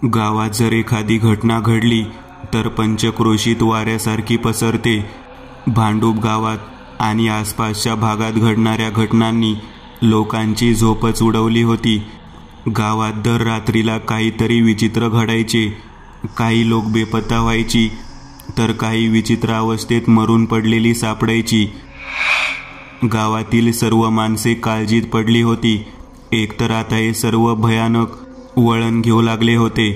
गावात जर एखादी घटना घडली तर पंचक्रोशीत वाऱ्यासारखी पसरते। भांडूप गावात आणि आसपासच्या भागात घडणाऱ्या घटनांनी लोकांची झोपच उडवली होती। गावात दर रात्रीला काहीतरी विचित्र घडायचे। काही लोक बेपत्ता व्हायची तर काही विचित्र अवस्थेत मरून पडलेली सापडायची। गावातील सर्व माणसे काळजीत पडली होती। एकतर आता हे सर्व भयानक वळण घेऊ लागले होते।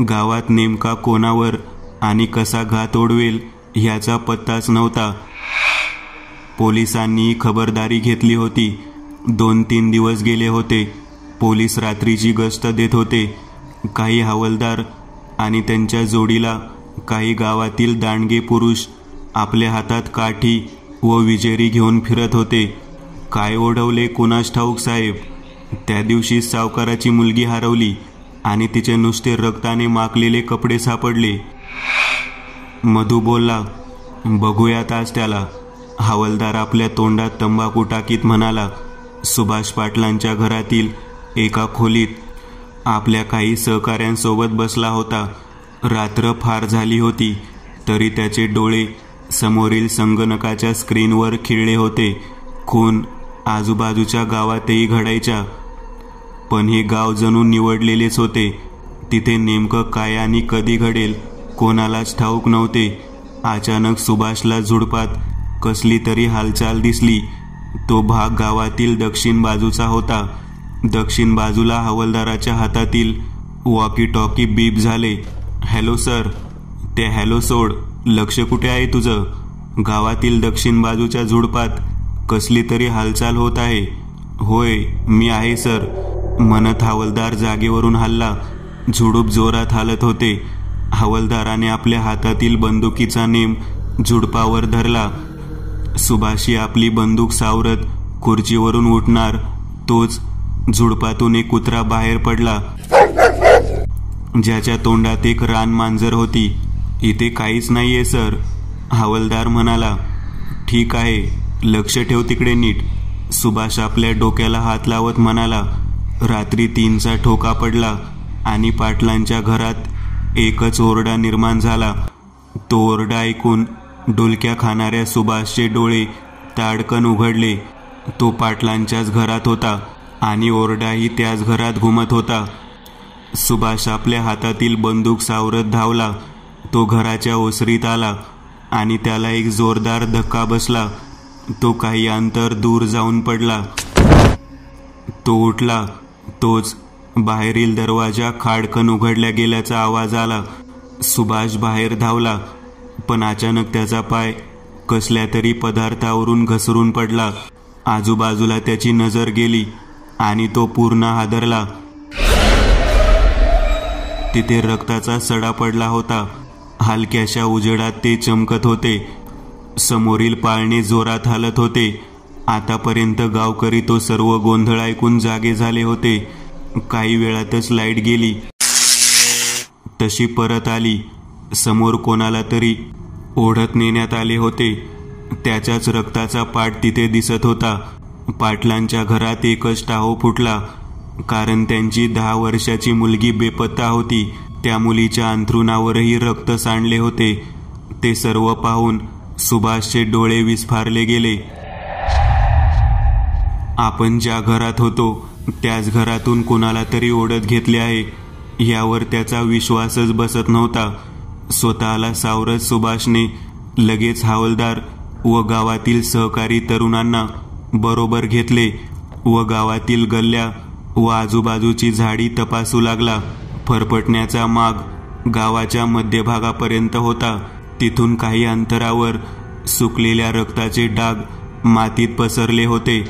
गावात नेमका कोणावर आणि कसा घात ओढवेल ह्याचा पत्ताच नव्हता। पोलिसांनी खबरदारी घेतली होती। 2-3 दिवस गेले होते। पोलीस रात्रीची गस्त देत होते। काही हवालदार आणि त्यांच्या जोडीला काही गावातील दांडगे पुरुष आपल्या हातात काठी व विजेरी घेऊन फिरत होते। काय ओढवले कुणास ठाऊक साहेब। त्या दिवशी सावकाराची मुलगी हरवली आणि तिचे नुसते रक्ताने माखलेले कपडे सापडले। मधू बोलला, बघूयात आज त्याला। हवालदार आपल्या तोंडात तंबाखू टाकीत म्हणाला, सुभाष पाटलांच्या घरातील एका खोलीत आपल्या काही सहकाऱ्यांसोबत बसला होता। रात्र फार झाली होती तरी त्याचे डोळे समोरील संगणकाच्या स्क्रीनवर खिळले होते। खून आजूबाजूच्या गावातही घडायच्या, पण हे गाव जणू निवडलेलेच होते। तिथे नेमकं काय आणि कधी घडेल कोणालाच ठाऊक नव्हते। अचानक सुभाषला झुडपात कसली तरी हालचाल दिसली। तो भाग गावातील दक्षिण बाजूचा होता। दक्षिण बाजूला हवालदाराच्या हातातील वॉकी टॉकी बीप झाले। Hello sir. ते हॅलो सोड, लक्ष कुठे आहे तुझं? गावातील दक्षिण बाजूच्या झुडपात कसली तरी हालचाल होत आहे। होय मी आहे सर, म्हणत हवालदार जागेवरून हलला। झुडूप जोरात हालत होते। हवालदाराने आपल्या हातातील बंदुकीचा नेम झुडपावर धरला। सुभाषी आपली बंदूक सावरत खुर्चीवरून उठणार तोच झुडपातून एक कुत्रा बाहेर पडला, ज्याच्या तोंडात एक रानमांजर होती। इथे काहीच नाहीये सर, हवालदार म्हणाला। ठीक आहे, लक्ष ठेव तिकडे नीट, सुभाष आपल्या डोक्याला हात लावत म्हणाला। रात्री 3चा ठोका पडला आणि पाटलांच्या घरात एकच ओरडा निर्माण झाला। तो ओरडा ऐकून डुलक्या खाणाऱ्या सुभाषचे डोळे ताडकन उघडले। तो पाटलांच्याच घरात होता आणि ओरडाही त्याच घरात घुमत होता। सुभाष आपल्या हातातील बंदूक सावरत धावला। तो घराच्या ओसरीत आला आणि त्याला एक जोरदार धक्का बसला। तो काही अंतर दूर जाऊन पडला। तो उठला, तोच बाहेरील दरवाजा खाडकन उघडल्या गेल्याचा आवाज आला। सुभाष बाहेर धावला, पण अचानक त्याचा पाय कसल्या तरी पदार्थावरून घसरून पडला। आजूबाजूला त्याची नजर गेली आणि तो पूर्ण हादरला। तिथे रक्ताचा सडा पडला होता। हलक्याशा उजेडात ते चमकत होते। समोरील पाळणे जोरात हलत होते। आतापर्यंत गावकरी तो सर्व गोंधळ ऐकून जागे झाले होते। काही वेळातच लाईट गेली, तशी परत आली। समोर कोणाला तरी ओढत नेण्यात आले होते। त्याच्याच रक्ताचा पाट तिथे दिसत होता। पाटलांच्या घरात एकच टाहो फुटला, कारण त्यांची 10 वर्षाची मुलगी बेपत्ता होती। त्या मुलीच्या अंथरुणावरही रक्त सांडले होते। ते सर्व पाहून सुभाषचे डोळे विस्फारले गेले। आपण ज्या घरात होतो त्याच घरातून कोणाला तरी ओढत घेतले आहे यावर त्याचा विश्वासच बसत नव्हता। स्वतःला सावरत सुभाषने लगेच हवालदार व गावातील सहकारी तरुणांना बरोबर घेतले व गावातील गल्ल्या व आजूबाजूची झाडी तपासू लागला। फरफटण्याचा माग गावाच्या मध्यभागापर्यंत होता। तिथून काही अंतरावर सुकलेल्या रक्ताचे डाग मातीत पसरले होते।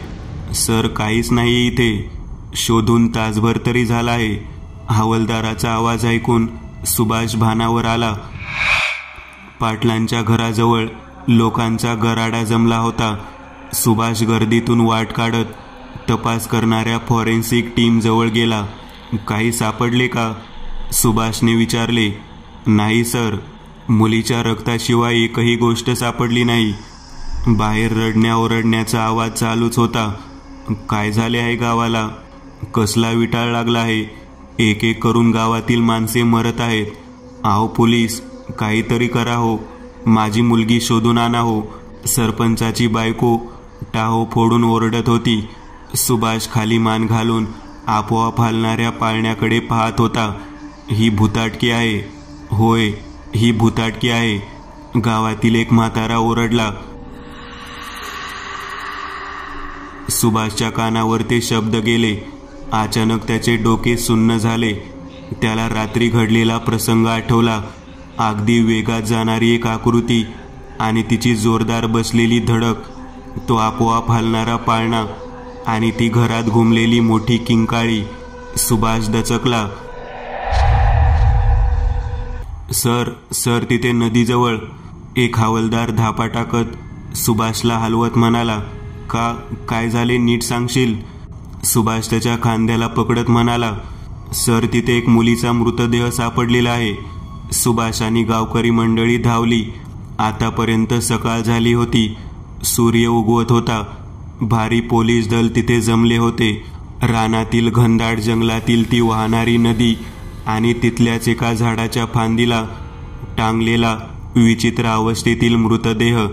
सर, काहीच नाही इथे, शोधून तासभर तरी झाला आहे। हवालदाराचा आवाज ऐकून सुभाष भानावर आला। पाटलांच्या घराजवळ लोकांचा गराडा जमला होता। सुभाष गर्दीतून वाट काढत तपास करणाऱ्या फॉरेन्सिक टीम जवळ गेला। काही सापडले का? सुभाषने विचारले। नाही सर, मुलीच्या रक्ताशिवाय एकही गोष्ट सापडली नाही। बाहेर रडण्या ओरडण्याचा आवाज चालूच होता। काय झाले आहे गावाला? कसला विटाळ लागला आहे? एक एक करून गावातील माणसे मरत आहेत. आहो पोलीस, काहीतरी करा हो, माझी मुलगी शोधून आणा हो. सरपंचाची बायको टाहो फोडून ओरडत होती. सुभाष खाली मान घालून आपोआप हलणाऱ्या पाळण्याकडे पाहत होता. ही भुताटकी आहे. होय, ही भुताटकी आहे. गावातील एक म्हातारा ओरडला. सुभाषच्या कानावर ते शब्द गेले. अचानक त्याचे डोके सुन्न झाले. त्याला रात्री घडलेला प्रसंग आठवला. अगदी वेगात जाणारी एक आकृती आणि तिची जोरदार बसलेली धडक, तो आपोआप हलणारा पाळणा आणि ती घरात घुमलेली मोठी किंकाळी. सुभाष दचकला. सर तिथे नदीजवळ. एक हवालदार धापा टाकत सुभाषला हलवत म्हणाला. काय झाले, नीट सांगशील? सुभाष त्याच्या खांद्याला पकडत म्हणाला. सर, तिथे एक मुलीचा मृतदेह सापडलेला आहे. सुभाष आणि गावकरी मंडळी धावली. आतापर्यंत सकाळ झाली होती. सूर्य उगवत होता. भारी पोलीस दल तिथे जमले होते. रानातील घनदाट जंगलातील ती वाहणारी नदी आणि तिथल्याच एका झाडाच्या फांदीला टांगलेला विचित्र अवस्थेतील मृतदेह.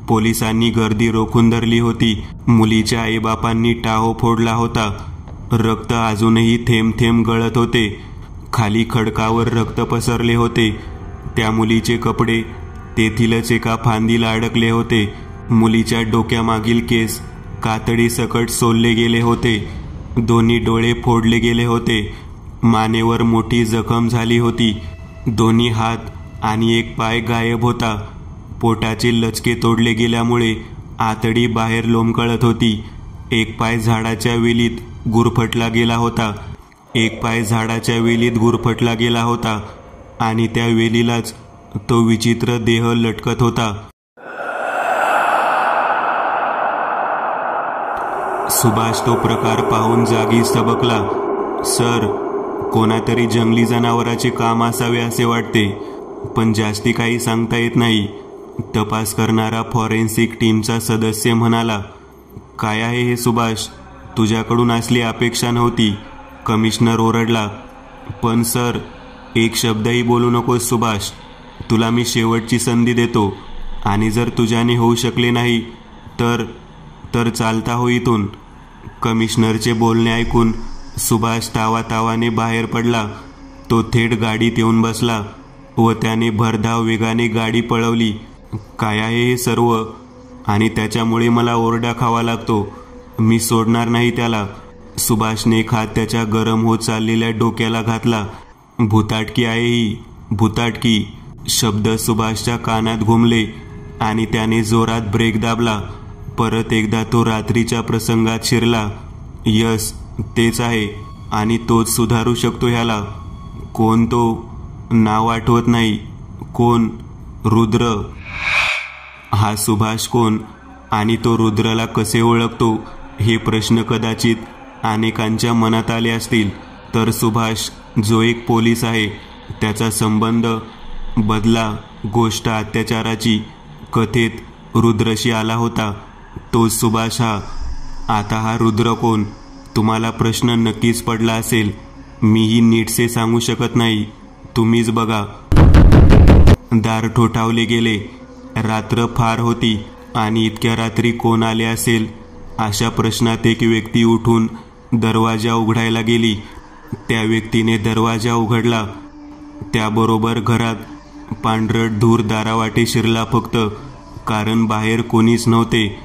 पोलिसांनी गर्दी रोखून धरली होती. मुलीच्या आईबापांनी टाहो फोडला होता. रक्त अजूनही थेंब थेंब गळत होते. खाली खडकावर रक्त पसरले होते. त्या मुलीचे कपडे तेथीलच एका फांदीला अडकले होते. मुलीच्या डोक्यामागील केस कातडी सकट सोलले गेले होते. दोन्ही डोळे फोडले गेले होते. मानेवर मोठी जखम झाली होती. दोन्ही हात आणि एक पाय गायब होता. पोटाचे लचके तोडले गेल्यामुळे आतडी बाहेर लोंबकळत होती. एक पाय झाडाच्या वेलीत गुरफटला गेला होता आणि त्या वेलीलाच तो विचित्र देह लटकत होता. सुभाष तो प्रकार पाहून जागी सबकला. सर, कोणातरी जंगली जनावराचे काम असावे असे वाटते, पण जास्ती काही सांगता येत नाही. तपास करणारा फॉरेन्सिक टीमचा सदस्य म्हणाला. काय आहे हे सुभाष? तुझ्याकडून असली अपेक्षा नव्हती. कमिशनर ओरडला. पण सर, एक शब्दही बोलू नकोस सुभाष. तुला मी शेवटची संधी देतो आणि जर तुझ्याने होऊ शकले नाही तर चालता हो इथून. कमिशनरचे बोलणे ऐकून सुभाष तावातावाने बाहेर पडला. तो थेट गाडीत येऊन बसला व त्याने भरधाव वेगाने गाडी पळवली. काय आहे हे सर्व? आणि त्याच्यामुळे मला ओरडा खावा लागतो. मी सोडणार नाही त्याला. सुभाषने एक हात त्याच्या गरम होत चाललेल्या डोक्याला घातला. भुताटकी आहे ही, भुताटकी. शब्द सुभाषच्या कानात घुमले आणि त्याने जोरात ब्रेक दाबला. परत एकदा तो रात्रीच्या प्रसंगात शिरला. यस, तेच आहे आणि तोच सुधारू शकतो ह्याला. कोण तो? नाव आठवत नाही. कोण? रुद्र. हा सुभाष कोण आणि तो रुद्रला कसे ओळखतो हे प्रश्न कदाचित अनेकांच्या मनात आले असतील. तर सुभाष जो एक पोलीस आहे, त्याचा संबंध बदला गोष्ट अत्याचाराची कथेत रुद्रशी आला होता. तोच सुभाष हा. आता हा रुद्र कोण? तुम्हाला प्रश्न नक्कीच पडला असेल. मीही नीटसे सांगू शकत नाही. तुम्हीच बघा. दार ठोठावले गेले. रात्र फार होती आणि इतक्या रात्री कोण आले असेल अशा प्रश्नात एक व्यक्ती उठून दरवाजा उघडायला गेली. त्या व्यक्तीने दरवाजा उघडला. त्याबरोबर घरात पांढरट धूर दारावाटे शिरला फक्त, कारण बाहेर कोणीच नव्हते.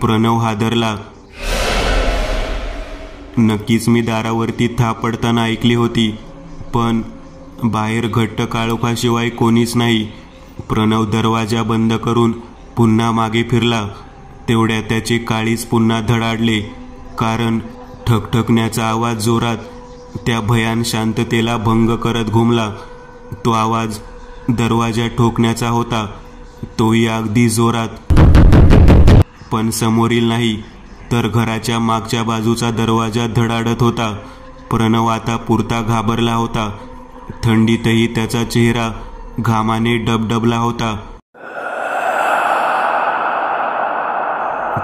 प्रणव हादरला. नक्कीच मी दारावरती थाप पडताना ऐकली होती, पण बाहेर घट्ट काळोखाशिवाय कोणीच नाही. प्रणव दरवाजा बंद करून पुन्हा मागे फिरला. तेवढ्या त्याचे काळीज पुन्हा धडाडले, कारण ठकठकण्याचा आवाज जोरात त्या भयान शांततेला भंग करत घुमला. तो आवाज दरवाजा ठोकण्याचा होता, तोही अगदी जोरात. पण समोरील नाही, तर घराच्या मागच्या बाजूचा दरवाजा धडाडत होता. प्रणव आता पुरता घाबरला होता. थंडीतही त्याचा चेहरा घामाने डबडबला होता.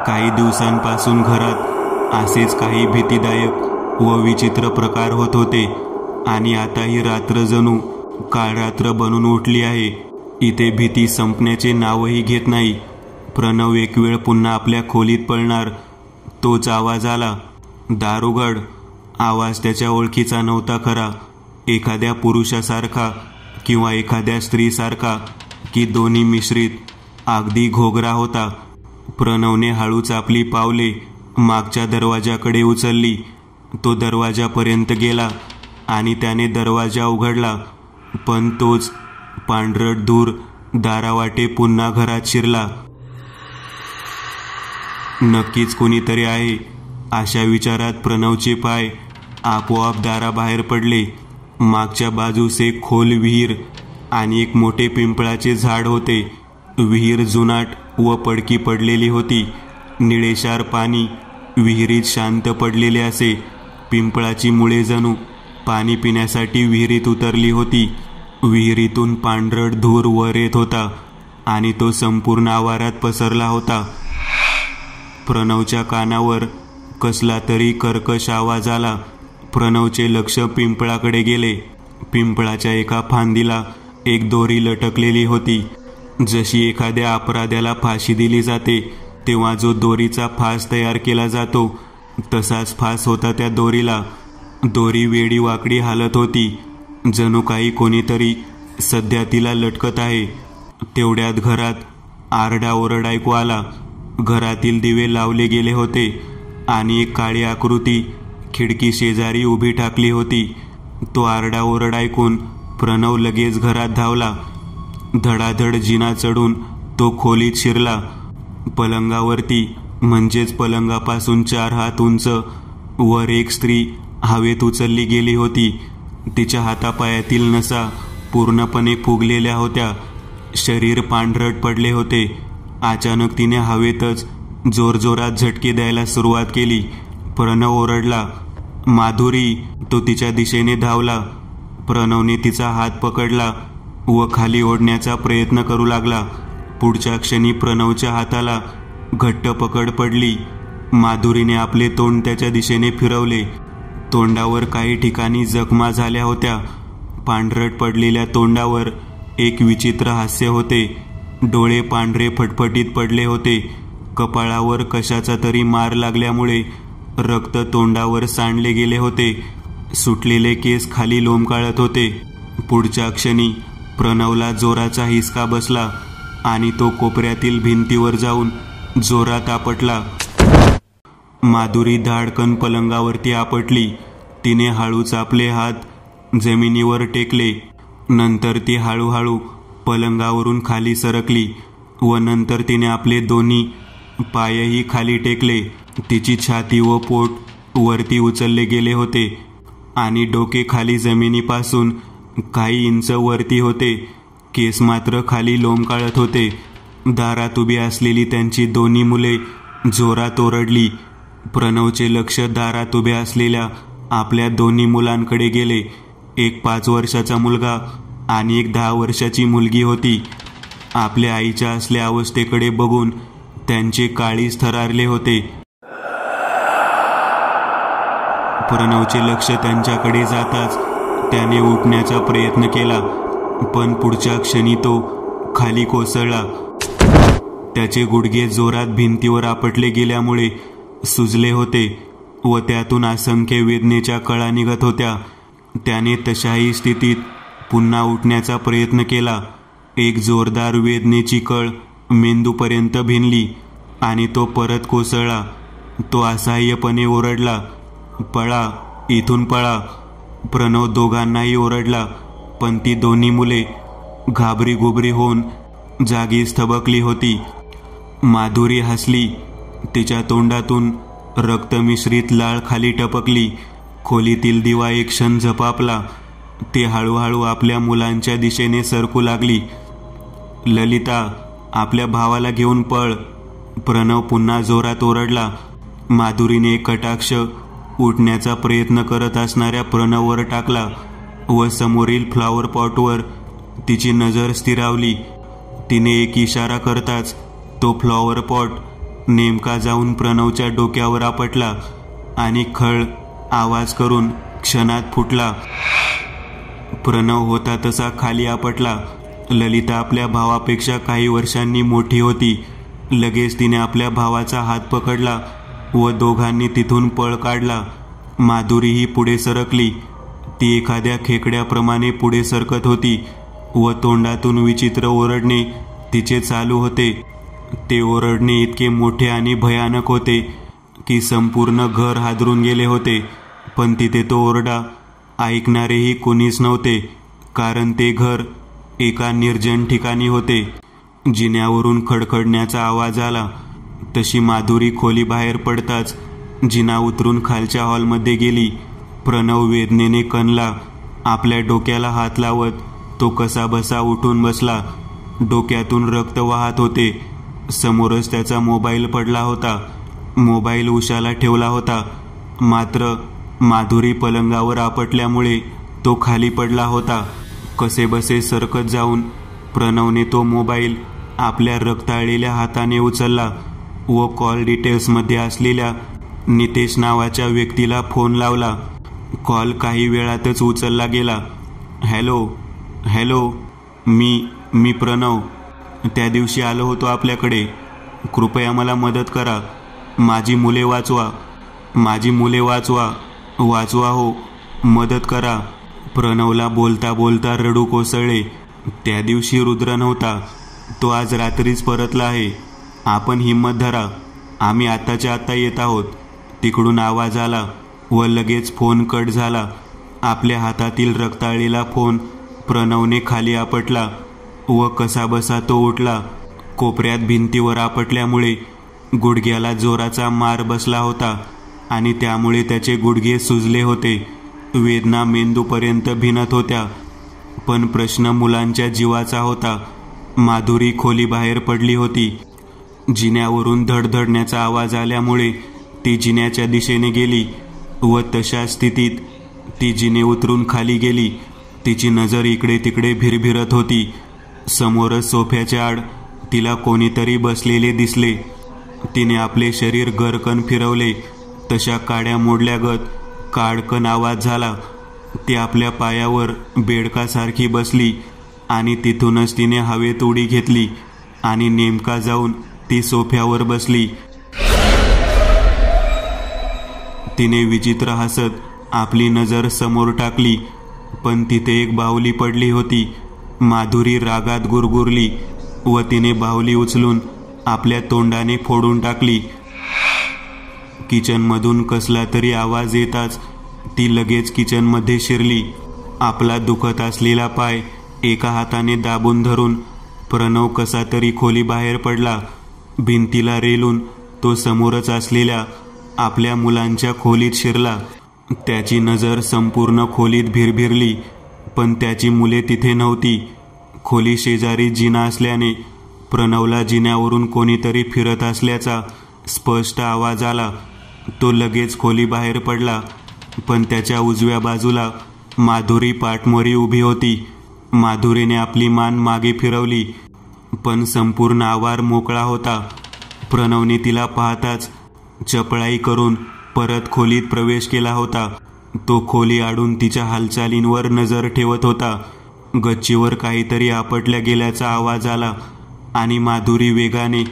काही दिवसांपासून घरात असेच काही भीतीदायक व विचित्र प्रकार होत होते आणि आता ही रात्र जणू काळरात्र बनून उठली आहे. इथे भीती संपण्याचे नावही घेत नाही. प्रणव एक वेळ पुन्हा आपल्या खोलीत पळणार. तोच आवाज आला, दार उघड. आवाज त्याच्या ओळखीचा नव्हता खरा. एखाद्या पुरुषासारखा किंवा एखाद्या स्त्रीसारखा की दोन्ही मिश्रित, अगदी घोगरा होता. प्रणवने हळूच आपली पावले मागच्या दरवाजाकडे उचलली. तो दरवाजापर्यंत गेला आणि त्याने दरवाजा उघडला, पण तोच पांढरट धूर दारावाटे पुन्हा घरात शिरला. नक्कीच कोणीतरी आहे, अशा विचारात प्रणवचे पाय आपोआप दाराबाहेर पडले. मागच्या बाजूस एक खोल विहीर आणि एक मोठे पिंपळाचे झाड होते. विहीर जुनाट व पडकी पडलेली होती. निळेशार पाणी विहिरीत शांत पडलेले असे. पिंपळाची मुळे जणू पाणी पिण्यासाठी विहिरीत उतरली होती. विहिरीतून पांढरट धूर वर येत होता आणि तो संपूर्ण आवारात पसरला होता. प्रणवच्या कानावर कसला तरी कर्कश आवाज आला. प्रणवचे लक्ष पिंपळाकडे गेले. पिंपळाच्या एका फांदीला एक दोरी लटकलेली होती. जशी एखाद्या अपराध्याला फाशी दिली जाते तेव्हा जो दोरीचा फास तयार केला जातो, तसाच फास होता त्या दोरीला. दोरी वेडी वाकडी हालत होती, जणू काही कोणीतरी सध्या तिला लटकत आहे. तेवढ्यात घरात आरडाओरड ऐकू आला. घरातील दिवे लावले गेले होते आणि एक काळी आकृती खिडकी शेजारी उभी ठाकली होती. तो आरडाओरड ऐकून प्रणव लगेच घरात धावला. धडाधड जिना चढून तो खोलीत शिरला. पलंगावरती, म्हणजेच पलंगापासून 4 हात उंच वर एक स्त्री हवेत उचलली गेली होती. तिच्या हातापायातील नसा पूर्णपणे फुगलेल्या होत्या. शरीर पांढरट पडले होते. अचानक तिने हवेतच जोरजोरात झटके द्यायला सुरुवात केली. प्रणव ओरडला, माधुरी. तो तिच्या दिशेने धावला. प्रणवने तिचा हात पकडला व खाली ओढण्याचा प्रयत्न करू लागला. पुढच्या क्षणी प्रणवच्या हाताला घट्ट पकड पडली. माधुरीने आपले तोंड त्याच्या दिशेने फिरवले. तोंडावर काही ठिकाणी जखमा झाल्या होत्या. पांढरट पडलेल्या तोंडावर एक विचित्र हास्य होते. डोळे पांढरे फटफटीत पडले होते. कपाळावर कशाचा तरी मार लागल्यामुळे रक्त तोंडावर सांडले गेले होते. सुटलेले केस खाली लोंबकाळत होते. पुढच्या क्षणी प्रणवला जोराचा हिसका बसला आणि तो कोपऱ्यातील भिंतीवर जाऊन जोरात आपटला. माधुरी धाडकन पलंगावरती आपटली. तिने हळूच आपले हात जमिनीवर टेकले. नंतर ती हळूहळू पलंगावरून खाली सरकली व नंतर तिने आपले दोन्ही पायही खाली टेकले. तिची छाती व पोट वरती उचलले गेले होते आणि डोके खाली जमिनीपासून काही इंच वरती होते. केस मात्र खाली लोंबकाळत होते. दारात उभी असलेली त्यांची दोन्ही मुले जोरात ओरडली. प्रणवचे लक्ष दारात उभ्या असलेल्या आपल्या दोन्ही मुलांकडे गेले. एक 5 वर्षाचा मुलगा आणि एक 10 वर्षाची मुलगी होती. आपल्या आईच्या असल्या अवस्थेकडे बघून त्यांचे काळीज थरारले होते. प्रणवचे लक्ष त्यांच्याकडे जाताच त्याने उठण्याचा प्रयत्न केला, पण पुढच्या क्षणी तो खाली कोसळला. त्याचे गुडघे जोरात भिंतीवर आपटले गेल्यामुळे सुजले होते व त्यातून असंख्य वेदनेच्या कळा निघत होत्या. त्याने तशाही स्थितीत पुन्हा उठण्याचा प्रयत्न केला. एक जोरदार वेदनेची कळ मेंदूपर्यंत भिनली आणि तो परत कोसळला. तो असहाय्यपणे ओरडला, पळा, इथून पळा. प्रणव दोघांनाही ओरडला, पण ती दोन्ही मुले घाबरी गुबरी होऊन जागीच थबकली होती. माधुरी हसली. तिच्या तोंडातून रक्तमिश्रित लाळ खाली टपकली. खोलीतील दिवा एक क्षण झपापला. ती हळूहळू आपल्या मुलांच्या दिशेने सरकू लागली. ललिता, आपल्या भावाला घेऊन पळ. प्रणव पुन्हा जोरात ओरडला. माधुरीने कटाक्ष उठण्याचा प्रयत्न करत असणाऱ्या प्रणववर टाकला व समोरील फ्लॉवर पॉटवर तिची नजर स्थिरावली. तिने एक इशारा करताच तो फ्लॉवर पॉट नेमका जाऊन प्रणवच्या डोक्यावर आपटला आणि खळ आवाज करून क्षणात फुटला. प्रणव होता तसा खाली आपटला. ललिता आपल्या भावापेक्षा काही वर्षांनी मोठी होती. लगेच तिने आपल्या भावाचा हात पकडला व दोघांनी तिथून पळ काढला. माधुरीही पुढे सरकली. ती एखाद्या खेकड्याप्रमाणे पुढे सरकत होती व तोंडातून विचित्र ओरडणे तिचे चालू होते. ते ओरडणे इतके मोठे आणि भयानक होते की संपूर्ण घर हादरून गेले होते. पण तिथे तो ओरडा ऐकणारेही कोणीच नव्हते, कारण ते घर एका निर्जन ठिकाणी होते. जिन्यावरून खडखडण्याचा आवाज आला तशी माधुरी खोली बाहेर पडताच जिना उतरून खालच्या हॉलमध्ये गेली. प्रणव वेदनेने कणला. आपल्या डोक्याला हात लावत तो कसाबसा उठून बसला. डोक्यातून रक्त वाहत होते. समोरच त्याचा मोबाईल पडला होता. मोबाईल उशाला ठेवला होता. मात्र माधुरी पलंगावर आपटल्यामुळे तो खाली पडला होता. कसेबसे सरकत जाऊन प्रणवने तो मोबाईल आपल्या रक्ताळलेल्या हाताने उचलला व कॉल डिटेल्समध्ये असलेल्या नितेश नावाच्या व्यक्तीला फोन लावला. कॉल काही वेळातच उचलला गेला. हॅलो हॅलो, मी प्रणव. त्या दिवशी आलो होतो आपल्याकडे. कृपया मला मदत करा. माझी मुले वाचवा. माझी मुले वाचवा. वाचवा हो, मदत करा. प्रणवला बोलता बोलता रडू कोसळले. त्या दिवशी रुद्र नव्हता. तो आज रात्रीच परतला आहे. आपण हिम्मत धरा. आम्ही आत्ताच्या आत्ता येत आहोत. तिकडून आवाज आला व लगेच फोन कट झाला. आपल्या हातातील रक्ताळलेला फोन प्रणवने खाली आपटला व कसाबसा तो उठला. कोपऱ्यात भिंतीवर आपटल्यामुळे गुडघ्याला जोराचा मार बसला होता आणि त्यामुळे त्याचे गुडघे सुजले होते. वेदना मेंदूपर्यंत भिनत होत्या. पण प्रश्न मुलांच्या जीवाचा होता. माधुरी खोली बाहेर पडली होती. जिन्यावरून धडधडण्याचा आवाज आल्यामुळे ती जिन्याच्या दिशेने गेली व तशा स्थितीत ती जिने उतरून खाली गेली. तिची नजर इकडे तिकडे भिरभिरत होती. समोरच सोफ्याच्या आड तिला कोणीतरी बसलेले दिसले. तिने आपले शरीर गरकन फिरवले. तशा काड्या मोडल्यागत काडकन आवाज झाला. ती आपल्या पायावर बेडकासारखी बसली आणि तिथूनच तिने हवेत उडी घेतली आणि नेमका जाऊन ती सोफ्यावर बसली. तिने विचित्र हसत आपली नजर समोर टाकली, पण तिथे एक बाहुली पडली होती. माधुरी रागात गुरगुरली व तिने बाहुली उचलून आपल्या तोंडाने फोडून टाकली. किचनमधून कसला तरी आवाज येताच ती लगेच किचनमध्ये शिरली. आपला दुखत असलेला पाय एका हाताने दाबून धरून प्रणव कसा तरी खोली बाहेर पडला. भिंतीला रेलून तो समोरच असलेल्या आपल्या मुलांच्या खोलीत शिरला. त्याची नजर संपूर्ण खोलीत भिरभिरली, पण त्याची मुले तिथे नव्हती. खोली शेजारी जिना असल्याने प्रणवला जिन्यावरून कोणीतरी फिरत असल्याचा स्पष्ट आवाज आला. तो लगेच खोली बाहेर पडला, पण त्याच्या उजव्या बाजूला माधुरी पाठमोरी उभी होती. माधुरीने आपली मान मागे फिरवली, पण संपूर्ण आवार मोकळा होता. प्रणवने तिला पाहताच चपळाई करून परत खोलीत प्रवेश केला होता. तो खोली आडून तिच्या हालचालींवर नजर ठेवत होता. गच्चीवर काहीतरी आपटल्या गेल्याचा आवाज आला आणि माधुरी वेगाने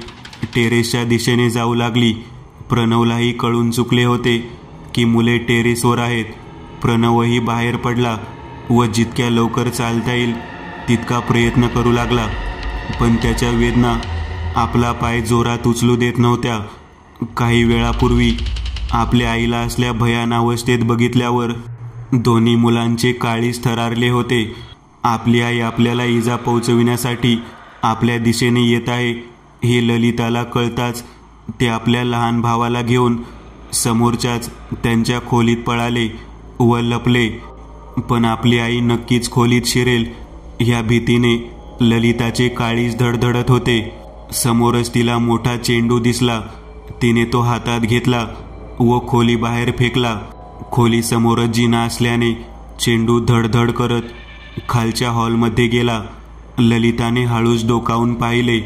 टेरेसच्या दिशेने जाऊ लागली. प्रणवलाही कळून चुकले होते की मुले टेरेसवर आहेत. प्रणवही बाहेर पडला व जितक्या लवकर चालता येईल तितका प्रयत्न करू लागला, पण त्याच्या वेदना आपला पाय जोरात उचलू देत नव्हत्या. काही वेळापूर्वी आपल्या आईला असल्या भयान अवस्थेत बघितल्यावर दोन्ही मुलांचे काळीज थरारले होते. आपली आई आपल्याला इजा पोहोचविण्यासाठी आपल्या दिशेने येत आहे हे ललिताला कळताच ते आपल्या लहान भावाला घेऊन समोरच्याच त्यांच्या खोलीत पळाले व लपले. पण आपली आई नक्कीच खोलीत शिरेल ह्या भीतीने ललिताचे काळीज धडधडत होते. समोरच तिला मोठा चेंडू दिसला. तिने तो हातात घेतला व खोली बाहेर फेकला. खोली समोरच जिना असल्याने चेंडू धडधड करत खालच्या हॉलमध्ये गेला. ललिताने हळूच डोकावून पाहिले.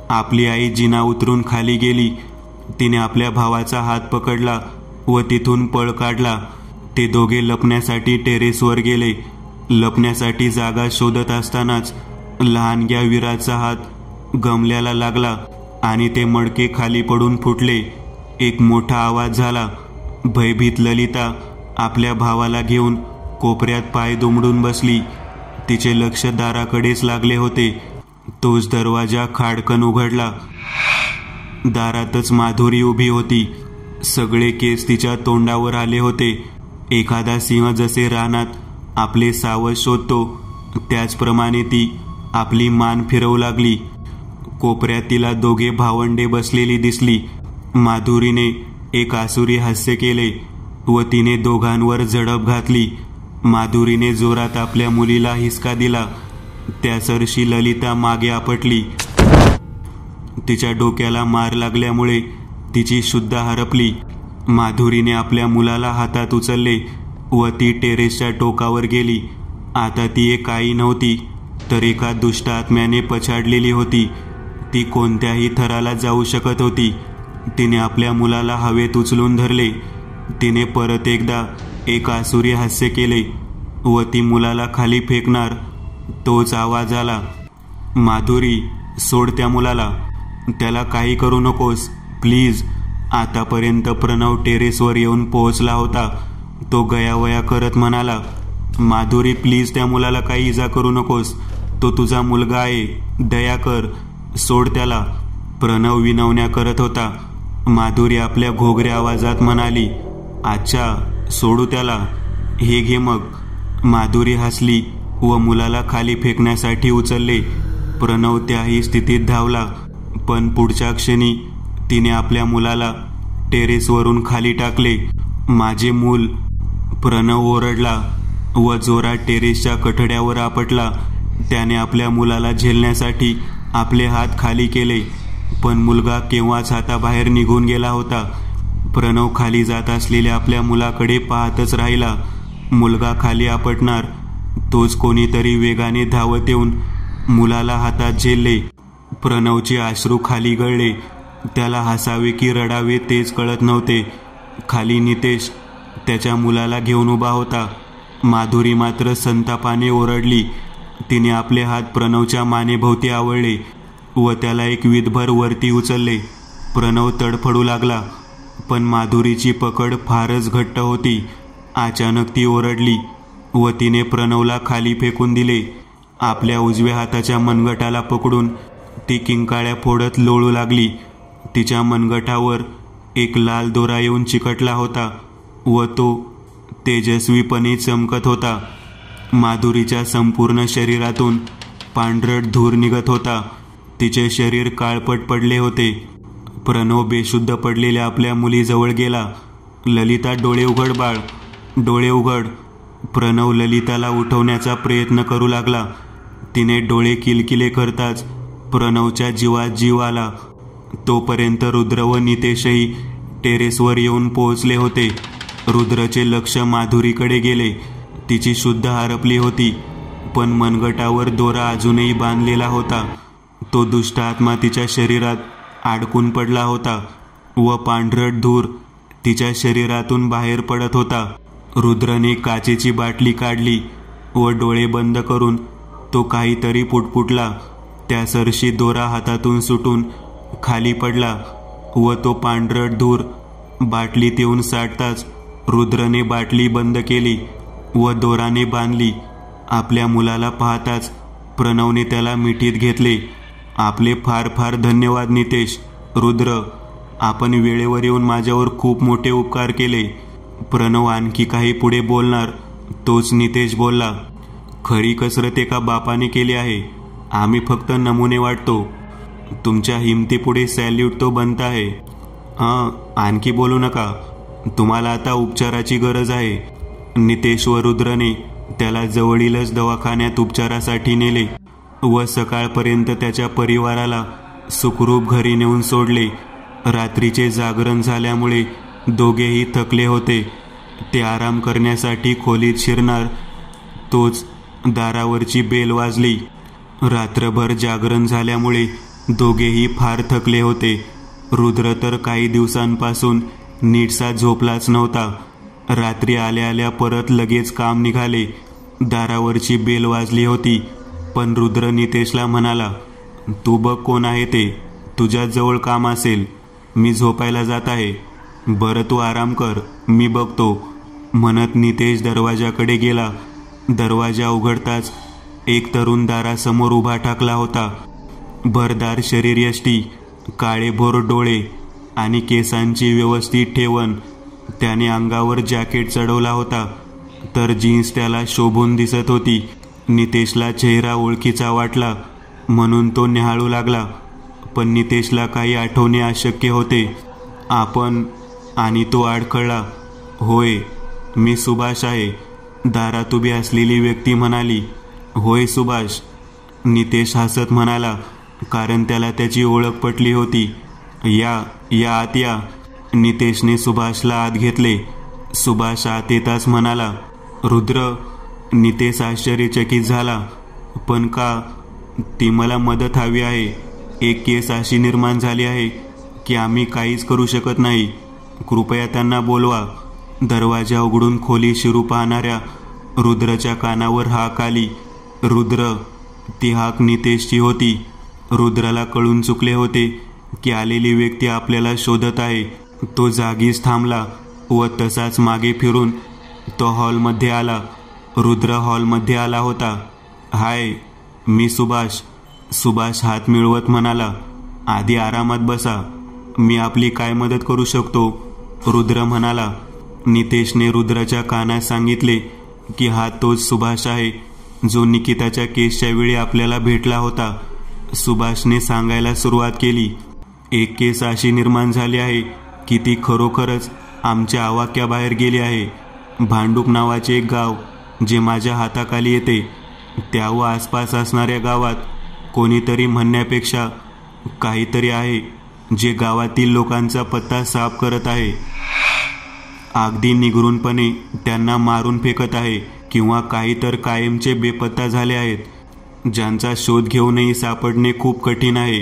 आपली आई जिना उतरून खाली गेली. तिने आपल्या भावाचा हात पकडला व तिथून पळ काढला. ते दोघे लपण्यासाठी टेरेसवर गेले. लपण्यासाठी जागा शोधत असतानाच लहानग्या वीराचा हात गमल्याला लागला आणि ते मडके खाली पडून फुटले. एक मोठा आवाज झाला. भयभीत ललिता आपल्या भावाला घेऊन कोपऱ्यात पाय दुमडून बसली. तिचे लक्ष दाराकडेच लागले होते. तोच दरवाजा खाडकन उघडला. दारातच माधुरी उभी होती. सगळे केस तिच्या तोंडावर आले होते. एखादा सिंह जसे रानात आपले सावज शोधतो त्याचप्रमाणे ती आपली मान फिरवू लागली. कोपऱ्यात तिला दोघे भावंडे बसलेली दिसली. माधुरीने एक आसुरी हास्य केले व तिने दोघांवर झडप घातली. माधुरीने जोरात आपल्या मुलीला हिसका दिला. त्यासरशी ललिता मागे आपटली. तिच्या डोक्याला मार लागल्यामुळे तिची शुद्ध हरपली. माधुरीने आपल्या मुलाला हातात उचलले व ती टेरेसच्या टोकावर गेली. आता ती एक आई नव्हती तर एका दुष्ट आत्म्याने पछाडलेली होती. ती कोणत्याही थराला जाऊ शकत होती. तिने आपल्या मुलाला हवेत उचलून धरले. तिने परत एकदा एक आसुरी हास्य केले व ती मुलाला खाली फेकणार तोच आवाज आला. माधुरी, सोड त्या मुलाला. त्याला काही करू नकोस प्लीज. आतापर्यंत प्रणव टेरेसवर येऊन पोहोचला होता. तो गयावया करत म्हणाला, माधुरी प्लीज, त्या मुलाला काही इजा करू नकोस. तो तुझा मुलगा आहे. दया कर, सोड त्याला. प्रणव विनवण्या करत होता. माधुरी आपल्या घोगऱ्या आवाजात म्हणाली, अच्छा, सोडू त्याला. हे घे मग. माधुरी हसली व मुलाला खाली फेकण्यासाठी उचलले. प्रणव त्याही स्थितीत धावला. पण पुढच्या क्षणी तिने आपल्या मुलाला टेरेसवरून खाली टाकले. माझे मूल. प्रणव ओरडला व जोरात टेरेसच्या कठड्यावर आपटला. त्याने आपल्या मुलाला झेलण्यासाठी आपले हात खाली केले पण मुलगा केव्हाच हाताबाहेर निघून गेला होता. प्रणव खाली जात असलेल्या आपल्या मुलाकडे पाहतच राहिला. मुलगा खाली आपटणार तोच कोणीतरी वेगाने धावत येऊन मुलाला हातात झेलले. प्रणवचे अश्रू खाली गळले. त्याला हसावे की रडावे तेच कळत नव्हते. खाली नितेश त्याच्या मुलाला घेऊन उभा होता. माधुरी मात्र संतापाने ओरडली. तिने आपले हात प्रणवच्या मानेभोवती आवळले व त्याला एक विधभर वरती उचलले. प्रणव तडफडू लागला पण माधुरीची पकड फारच घट्ट होती. अचानक ती ओरडली व तिने प्रणवला खाली फेकून दिले. आपल्या उजव्या हाताच्या मनगटाला पकडून ती किंकाळ्या फोडत लोळू लागली. तिच्या मनगटावर एक लाल दोरा येऊन चिकटला होता व तो तेजस्वीपणे चमकत होता. माधुरीच्या संपूर्ण शरीरातून पांढरट धूर निघत होता. तिचे शरीर काळपट पडले होते. प्रणव बेशुद्ध पडलेल्या आपल्या मुलीजवळ गेला. ललिता, डोळे उघड बाळ, डोळे उघड. प्रणव ललिताला उठवण्याचा प्रयत्न करू लागला. तिने डोळे किलकिले करताच प्रणवच्या जीवात जीव आला. तोपर्यंत रुद्र व नितेशही टेरेसवर येऊन पोहोचले होते. रुद्रचे लक्ष माधुरीकडे गेले. तिची शुद्ध हरपली होती पण मनगटावर दोरा अजूनही बांधलेला होता. तो दुष्ट आत्मा तिच्या शरीरात अडकून पडला होता व पांढरट धूर तिच्या शरीरातून बाहेर पडत होता. रुद्रने काचेची बाटली काढली व डोळे बंद करून तो काहीतरी पुटपुटला. त्यासरशी दोरा हातातून सुटून खाली पडला व तो पांढरट धूर बाटलीत येऊन साठताच रुद्रने बाटली बंद केली व दोराने बांधली. आपल्या मुलाला पाहताच प्रणवने त्याला मिठीत घेतले. आपले फार फार धन्यवाद नितेश. रुद्र, आपण वेळेवर येऊन माझ्यावर खूप मोठे उपकार केले. प्रणव आणखी काही पुढे बोलणार तोच नितेश बोलला, खरी कसरत एका बापाने केली आहे. आम्ही फक्त नमुने वाटतो. तुमच्या हिमतीपुढे सॅल्यूट तो बनत आहे. आणखी बोलू नका. तुम्हाला आता उपचाराची गरज आहे. नितेश व रुद्रने त्याला जवळीलच दवाखान्यात उपचारासाठी नेले व सकाळपर्यंत त्याच्या परिवाराला सुखरूप घरी नेऊन सोडले. रात्रीचे जागरण झाल्यामुळे दोघेही थकले होते. ते आराम करण्यासाठी खोलीत शिरणार तोच दारावरची बेल वाजली. रात्रभर जागरण झाल्यामुळे दोघेही फार थकले होते. रुद्र तर काही दिवसांपासून नीटसा झोपलाच नव्हता. रात्री आल्या आल्या परत लगेच काम निघाले. दारावरची बेल वाजली होती, पण रुद्र नितेशला म्हणाला, तू बघ कोण आहे ते, तुझ्या जवळ काम असेल, मी झोपायला जात आहे, बरं तू आराम कर, मी बघतो म्हणत नितेश दरवाजाकडे गेला. दरवाजा उघडताच एक तरुण दारासमोर उभा ठाकला होता. भरदार शरीरयष्टी, काळेभोर डोळे आणि केसांची व्यवस्थित ठेवण. त्याने अंगावर जॅकेट चढवला होता, तर जीन्स त्याला शोभून दिसत होती. नितेशला चेहरा ओळखीचा वाटला म्हणून तो निहाळू लागला, पण नितेशला काही आठवणे अशक्य होते. आपण आणि तो अडखळला. होय, मी सुभाष आहे, दारात उभी असलेली व्यक्ती म्हणाली. होय सुभाष, नितेश हसत म्हणाला, कारण त्याला त्याची ओळख पटली होती. या आत या. नितेशने सुभाषला आत घेतले. सुभाष आत येताच म्हणाला, रुद्र. नितेश आश्चर्यचकित झाला, पण का? ती मला मदत हवी आहे. एक केस अशी निर्माण झाली आहे की आम्ही काहीच करू शकत नाही. कृपया त्यांना बोलवा. दरवाजा उघडून खोली शिरू पाहणाऱ्या रुद्रच्या कानावर हाक आली. रुद्र. ती हाक नितेशची होती. रुद्राला कळून चुकले होते की आलेली व्यक्ती आपल्याला शोधत आहे. तो जागीच थांबला व तसाच मागे फिरून तो हॉलमध्ये आला. रुद्र हॉलमध्ये आला होता. हाय, मी सुभाष. सुभाष हात मिळवत म्हणाला, आधी आरामात बसा, मी आपली काय मदत करू शकतो? रुद्र म्हणाला. नितेशने रुद्राच्या कानात सांगितले की हा तोच सुभाष आहे जो निकिताच्या केसच्या वेळी आपल्याला भेटला होता. सुभाषने सांगायला सुरुवात केली. एक केस अशी निर्माण झाली आहे की ती खरोखरच आमच्या आवाक्याबाहेर गेली आहे. भांडूप नावाचे एक गाव जे माझ्या हाताखाली येते, त्या व आसपास असणाऱ्या गावात कोणीतरी म्हणण्यापेक्षा काहीतरी आहे जे गावातील लोकांचा पत्ता साफ करत आहे. अगदी निगरूनपणे त्यांना मारून फेकत आहे किंवा काही तर कायमचे बेपत्ता झाले आहेत, ज्यांचा शोध घेऊनही सापडणे खूप कठीण आहे.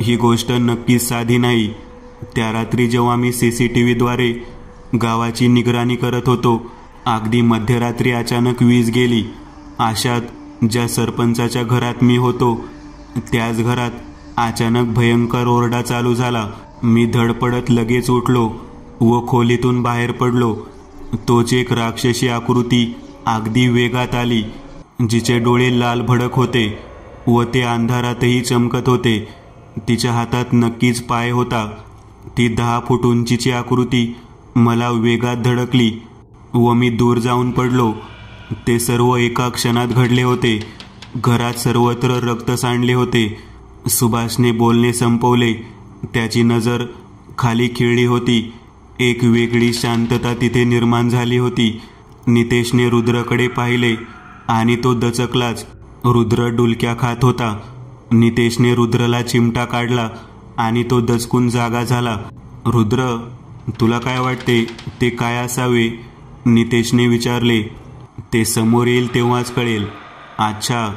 ही गोष्ट नक्कीच साधी नाही. त्या रात्री जेव्हा मी CCTVद्वारे गावाची निगराणी करत होतो, अगदी मध्यरात्री अचानक वीज गेली. अशात ज्या सरपंचाच्या घरात मी होतो त्याच घरात अचानक भयंकर ओरडा चालू झाला. मी धडपडत लगेच उठलो व खोलीतून बाहेर पडलो. तोच एक राक्षसी आकृती अगदी वेगात आली, जिचे डोळे लाल भडक होते व ते अंधारातही चमकत होते. तिच्या हातात नक्कीच पाय होता. ती 10 फूट उंचीची आकृती मला वेगात धडकली व मी दूर जाऊन पडलो. ते सर्व एका क्षणात घडले होते. घरात सर्वत्र रक्त सांडले होते. सुभाषने बोलणे संपवले. त्याची नजर खाली खिळली होती. एक वेगळी शांतता तिथे निर्माण झाली होती. नितेशने रुद्रकडे पाहिले आणि तो दचकलाच. रुद्र डुलक्या खात होता. नितेशने रुद्रला चिमटा काढला आणि तो दचकून जागा झाला. रुद्र, तुला काय वाटते ते काय असावे? नितेशने विचारले. ते समोर येईल तेव्हाच कळेल. अच्छा,